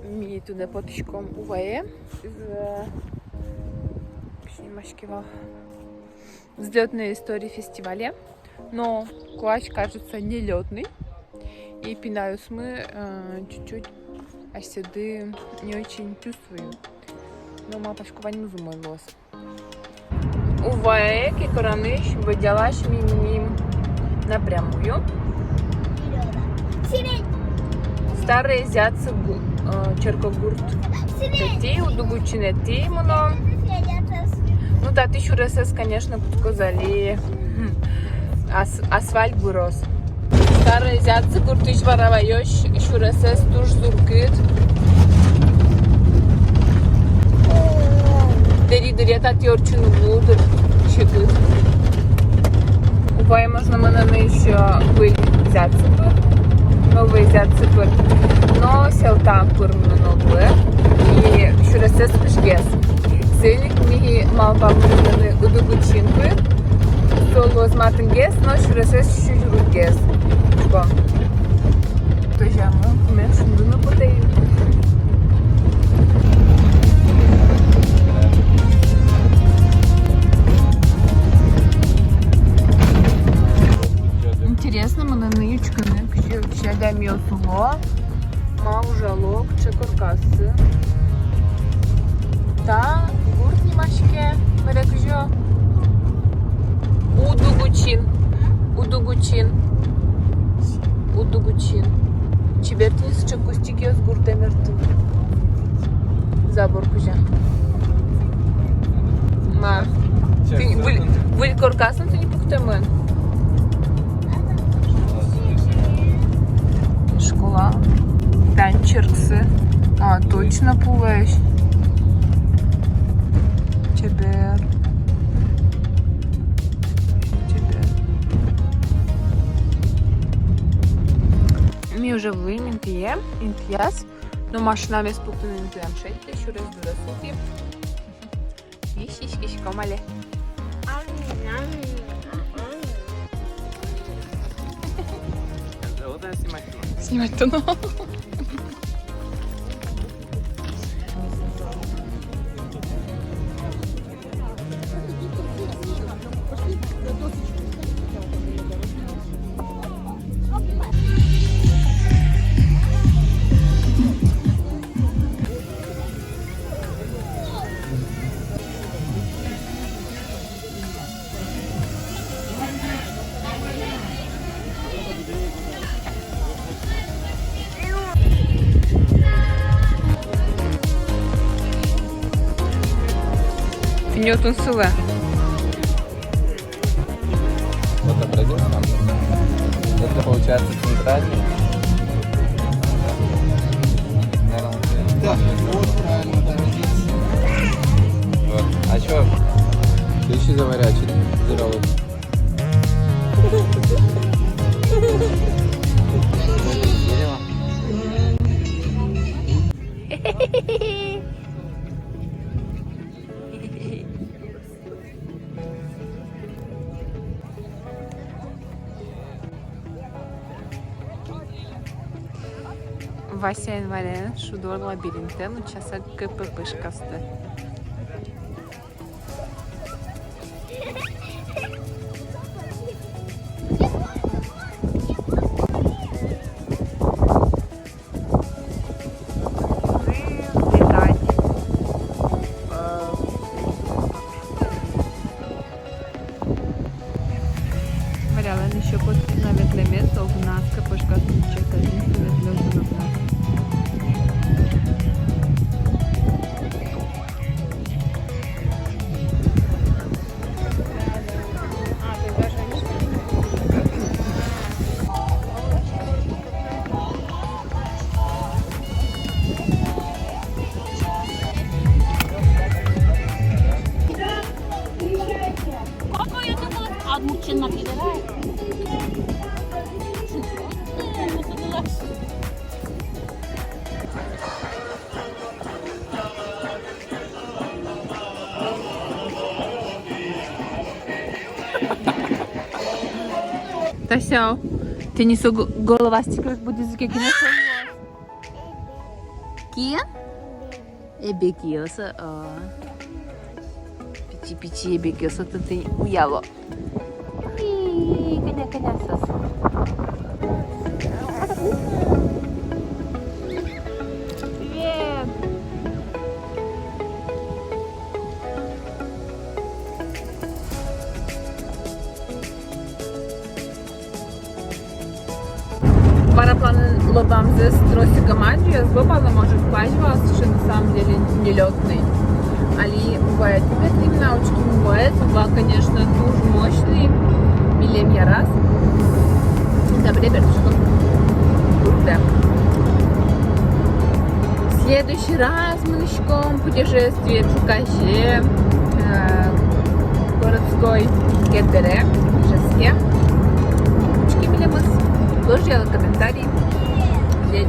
mi tu nepotyczką uwaję z взлетной истории фестиваля, но класс кажется нелетный, и пинаюсь мы чуть-чуть оседы не очень чувствую, но мапочку не зумой волос. Уваye ki Koranış выделаш мимим напрямую. Старые зяцы Черкогурт. Ти удугучине ти муно. Ну да, ты шуресес, конечно, подсказали. Асфальт бурос. Старые зяцы Гуртыш вороваешь, шуресес туш зуркит. Дери татьор чунугудр чекут. Уваye можно мананы еще были зяцы. Новые зяцы, но селтан курманоглы и шуресес кышгес. Селик ми малбамурны удугучинкы, солоз матынгес, но шуресес шужургес. Что? Тоже мы кумек шундуну потею. Интересно, мы на нычками щадамio суго, мал жалок, чекоркасы. Та гурт немашке, мерекжо. Удугучин. Чебертинс чекустики с гуртемерту. Забор кужа. Ма. Ты вы коркасын ты не пухтемен. Школа. Танчерксы. А, точно пуваешь. Чебер. Ми уже в Интие, Интияс, но машинами спутаны на планшете, еще раз дурасуки. Ищи, комали. Снимать тону. Ньютон сылы. Вот образец там. Это получается центральный. Да, вот правильно, там здесь. Вот. А чё? Ключи заворячили. Здорово. Дерево. Вася Энварен, Шудор лабиринте, но часа КППшкасты. Варяла еще под навет лемет, в нас КПшкасты чекали, навет Тася, ти не головастиков будет за какие-то. Kia? Ebekiosa, Pichi ebekiosa tanto uyalo. Ih, kanya-kanya sasa. Yeah. Параплан лобамзе с тросиком Адрия сбывала, может, плачва, что на самом деле нелетный. Али бывает ветрим научки, бывает, была, конечно, дуже мощный, милем я раз. Добре, что круто. В следующий раз мы начнем путешествие в Чукаще, городской Кеттере, Жеске. Милемыз. Ложила комментарий. Лечь.